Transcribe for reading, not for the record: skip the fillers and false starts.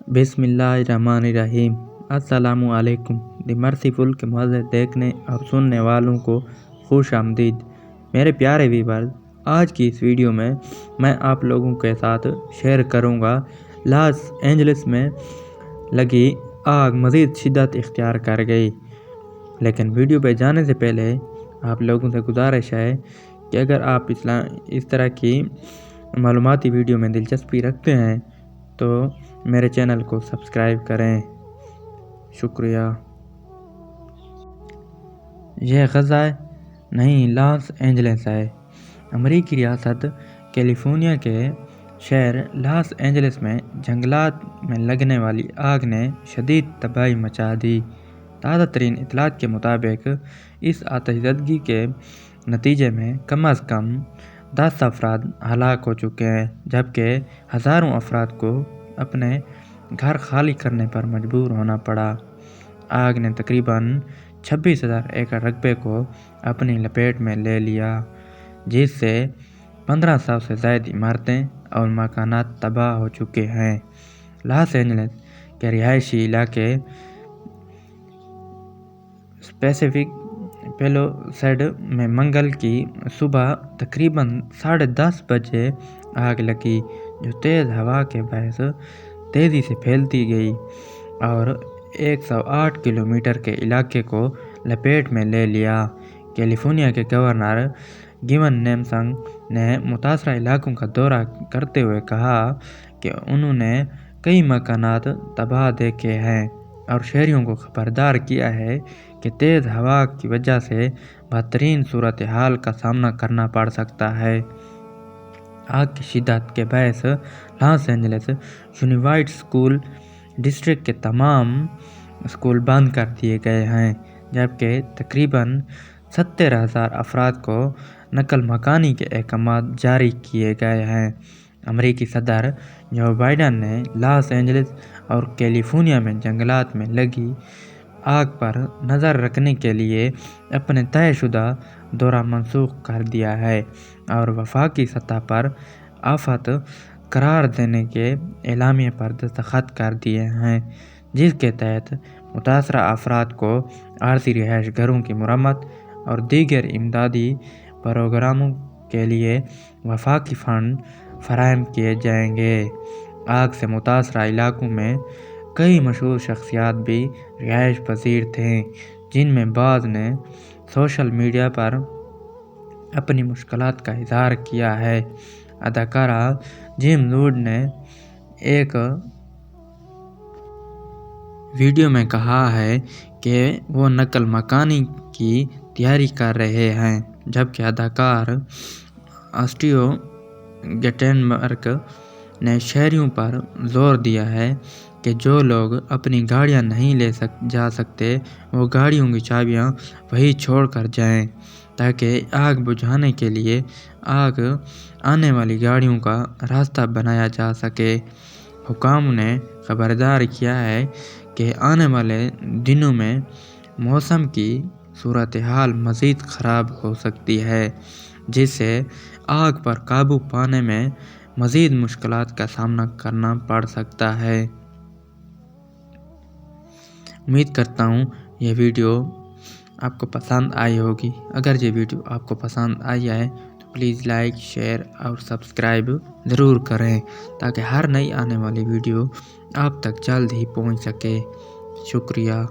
बिस्मिल्लाहिर्रहमानिर्रहीम। अस्सलामुअलैकुम। The merciful के मुअज़्ज़ज़ देखने और सुनने वालों को खुश आमदीद। मेरे प्यारे व्यूअर्स, आज की इस वीडियो में मैं आप लोगों के साथ शेयर करूंगा लॉस एंजलिस में लगी आग मज़ीद शिद्दत इख्तियार कर गई। लेकिन वीडियो पे जाने से पहले आप लोगों से गुजारिश है कि अगर आप इस तरह की मालूमाती वीडियो में दिलचस्पी रखते हैं तो मेरे चैनल को सब्सक्राइब करें। शुक्रिया। यह गज़ा नहीं, लॉस एंजलिस है। अमेरिकी रियासत कैलिफोर्निया के शहर लॉस एंजलिस में जंगलात में लगने वाली आग ने शदीद तबाही मचा दी। ताज़ा तरीन इत्तलात के मुताबिक इस आतिशज़दगी के नतीजे में कम अज़ कम 10 अफराद हलाक हो चुके हैं, जबकि हज़ारों अफराद को अपने घर खाली करने पर मजबूर होना पड़ा। आग ने तकरीबन 26,000 एकड़ रकबे को अपनी लपेट में ले लिया, जिससे 1500 से ज़ायद इमारतें और मकानात तबाह हो चुके हैं। लॉस एंजलिस के रिहायशी इलाके पैसिफिक पैलिसेड में मंगल की सुबह तकरीबन 10:30 बजे आग लगी, जो तेज़ हवा के बायस तेज़ी से फैलती गई और 108 किलोमीटर के इलाके को लपेट में ले लिया। कैलिफोर्निया के गवर्नर गिवन नेमसम ने मुतासरा इलाकों का दौरा करते हुए कहा कि उन्होंने कई मकानात तबाह देखे हैं और शहरियों को खबरदार किया है कि तेज़ हवा की वजह से बदतरीन सूरत हाल का सामना करना पड़ सकता है। आग की शिद्दत के बायस Los Angeles Unified School District के तमाम स्कूल बंद कर दिए गए हैं, जबकि तकरीबन 70,000 अफराद को नकल मकानी के अहकाम जारी किए गए हैं। अमेरिकी सदर जो बाइडन ने लॉस एंजलिस और कैलिफोर्निया में जंगलात में लगी आग पर नज़र रखने के लिए अपने तयशुदा दौरा मनसूख कर दिया है और वफाकी सतह पर आफत करार देने के एलामिया पर दस्तखत कर दिए हैं, जिसके तहत मुतासरा अफराद को आरजी रिहाइश घरों की मरम्मत और दीगर इमदादी प्रोग्रामों के लिए वफाकी फ़ंड फराहम किए जाएंगे। आग से मुतासरा इलाकों में कई मशहूर शख्सियात भी रिहाइश पजीर थे, जिनमें बाज़ ने सोशल मीडिया पर अपनी मुश्किलात का इजहार किया है। अदाकारा जिम लूड ने एक वीडियो में कहा है कि वो नकल मकानी की तैयारी कर रहे हैं, जबकि अदाकार ऑस्टियो गेटेनबर्ग ने शहरियों पर जोर दिया है कि जो लोग अपनी गाड़ियां नहीं जा सकते वो गाड़ियों की चाबियां वहीं छोड़ कर जाएं, ताकि आग बुझाने के लिए आग आने वाली गाड़ियों का रास्ता बनाया जा सके। हुकाम ने खबरदार किया है कि आने वाले दिनों में मौसम की सूरत हाल मज़ीद ख़राब हो सकती है, जिससे आग पर काबू पाने में मज़ीद मुश्किलात का सामना करना पड़ सकता है। उम्मीद करता हूँ यह वीडियो आपको पसंद आई होगी। अगर ये वीडियो आपको पसंद आई है तो प्लीज़ लाइक, शेयर और सब्सक्राइब ज़रूर करें, ताकि हर नई आने वाली वीडियो आप तक जल्द ही पहुँच सके। शुक्रिया।